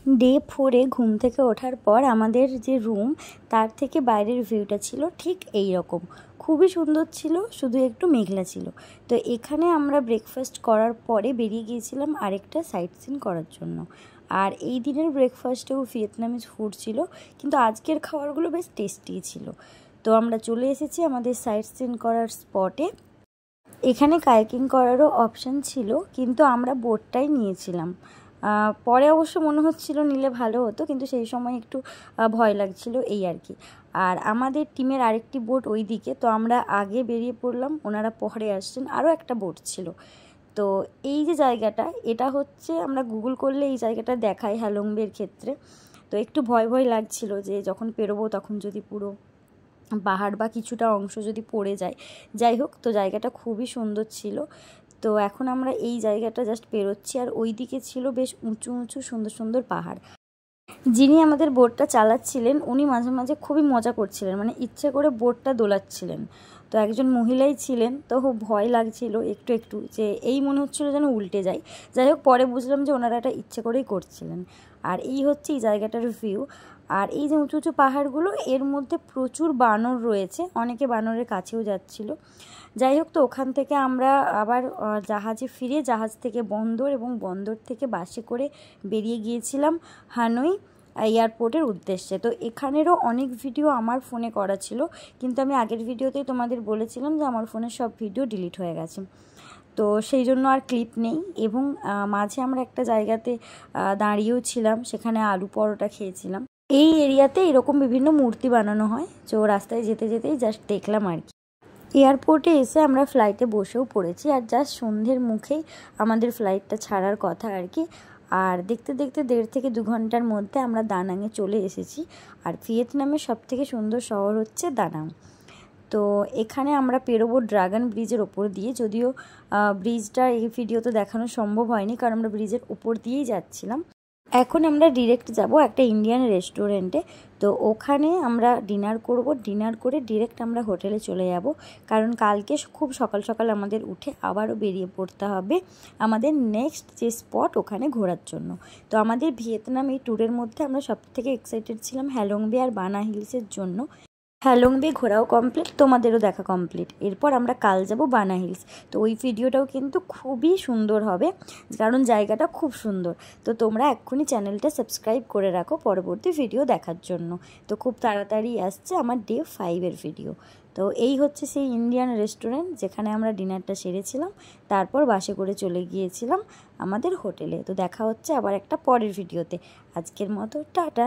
Day 4-এ ঘুম থেকে ওঠার পর আমাদের যে রুম তার থেকে বাইরের ভিউটা ছিল ঠিক এই রকম, খুবই সুন্দর ছিল, শুধু একটু মেঘলা ছিল। তো এখানে আমরা ব্রেকফাস্ট করার পরে বেরিয়ে গিয়েছিলাম আরেকটা সাইট সিন করার জন্য। আর এই দিনের ব্রেকফাস্টেও ভিয়েতনামিজ ফুড ছিল, কিন্তু আজকের খাবারগুলো বেশ টেস্টি ছিল। তো আমরা চলে এসেছি আমাদের সাইট সিন করার স্পটে। এখানে কায়াকিং করারও অপশান ছিল, কিন্তু আমরা বোটটাই নিয়েছিলাম। পরে অবশ্য মনে হচ্ছিল নিলে ভালো হতো, কিন্তু সেই সময় একটু ভয় লাগছিল এই আর কি। আর আমাদের টিমের আরেকটি বোট ওই দিকে, তো আমরা আগে বেরিয়ে পড়লাম, ওনারা পরে আসছেন। আরও একটা বোট ছিল। তো এই যে জায়গাটা, এটা হচ্ছে আমরা গুগল করলে এই জায়গাটা দেখায় হ্যালংবের ক্ষেত্রে। তো একটু ভয় ভয় লাগছিল যে যখন পেরোবো তখন যদি পুরো পাহাড় বা কিছুটা অংশ যদি পড়ে যায়। যাই হোক, তো জায়গাটা খুবই সুন্দর ছিল। তো এখন আমরা এই জায়গাটা জাস্ট পেরোচ্ছি, আর ওই দিকে ছিল বেশ উঁচু উঁচু সুন্দর সুন্দর পাহাড়। যিনি আমাদের বোটটা চালাচ্ছিলেন উনি মাঝে মাঝে খুবই মজা করছিলেন, মানে ইচ্ছে করে বোটটা দোলাচ্ছিলেন। তো একজন মহিলাই ছিলেন, তো ভয় লাগছিল একটু একটু, যে এই মনে হচ্ছিল যেন উল্টে যায়। যাই হোক, পরে বুঝলাম যে ওনারা এটা ইচ্ছে করেই করছিলেন। আর এই হচ্ছে এই জায়গাটার ভিউ। আর এই যে উঁচু উঁচু পাহাড়গুলো, এর মধ্যে প্রচুর বানর রয়েছে, অনেকে বানরের কাছেও যাচ্ছিল। যাই হোক, তো ওখান থেকে আমরা আবার জাহাজে ফিরে জাহাজ থেকে বন্দর এবং বন্দর থেকে বাসে করে বেরিয়ে গিয়েছিলাম হানই এয়ারপোর্টের উদ্দেশ্যে। তো এখানেরও অনেক ভিডিও আমার ফোনে করা ছিল, কিন্তু আমি আগের ভিডিওতেই তোমাদের বলেছিলাম যে আমার ফোনের সব ভিডিও ডিলিট হয়ে গেছে, তো সেই জন্য আর ক্লিপ নেই। এবং মাঝে আমরা একটা জায়গাতে দাঁড়িয়েও ছিলাম, সেখানে আলু পরোটা খেয়েছিলাম। এই এরিয়াতে এরকম বিভিন্ন মূর্তি বানানো হয়, তো রাস্তায় যেতে যেতেই জাস্ট দেখলাম আর কি। এয়ারপোর্টে এসে আমরা ফ্লাইটে বসেও পড়েছি, আর জাস্ট সন্ধ্যের মুখেই আমাদের ফ্লাইটটা ছাড়ার কথা আর কি। আর দেখতে দেখতে 1.5 থেকে 2 ঘন্টার মধ্যে আমরা দানাংয়ে চলে এসেছি। আর ভিয়েতনামের সবথেকে সুন্দর শহর হচ্ছে দানাং। তো এখানে আমরা পেরোবো ড্রাগন ব্রিজের ওপর দিয়ে, যদিও ব্রিজটা এই ভিডিওতে দেখানো সম্ভব হয়নি, কারণ আমরা ব্রিজের ওপর দিয়েই যাচ্ছিলাম। এখন আমরা ডিরেক্ট যাব একটা ইন্ডিয়ান রেস্টুরেন্টে। তো ওখানে আমরা ডিনার করব, ডিনার করে ডিরেক্ট আমরা হোটেলে চলে যাব, কারণ কালকে খুব সকাল সকাল আমাদের উঠে আবারও বেরিয়ে পড়তে হবে আমাদের নেক্সট যে স্পট ওখানে ঘোরার জন্য। তো আমাদের ভিয়েতনাম এই ট্যুরের মধ্যে আমরা সবথেকে এক্সাইটেড ছিলাম হ্যালংবে আর বানা হিলসের জন্য। হ্যালংবে ঘোরাও কমপ্লিট, তোমাদেরও দেখা কমপ্লিট। এরপর আমরা কাল যাব বানা হিলস। তো ওই ভিডিওটাও কিন্তু খুবই সুন্দর হবে, কারণ জায়গাটা খুব সুন্দর। তো তোমরা এক্ষুনি চ্যানেলটা সাবস্ক্রাইব করে রাখো পরবর্তী ভিডিও দেখার জন্য। তো খুব তাড়াতাড়ি আসছে আমার ডে 5-এর ভিডিও। তো এই হচ্ছে সেই ইন্ডিয়ান রেস্টুরেন্ট যেখানে আমরা ডিনারটা সেরেছিলাম, তারপর বাসে করে চলে গিয়েছিলাম আমাদের হোটেলে। তো দেখা হচ্ছে আবার একটা পরের ভিডিওতে। আজকের মতো টাটা।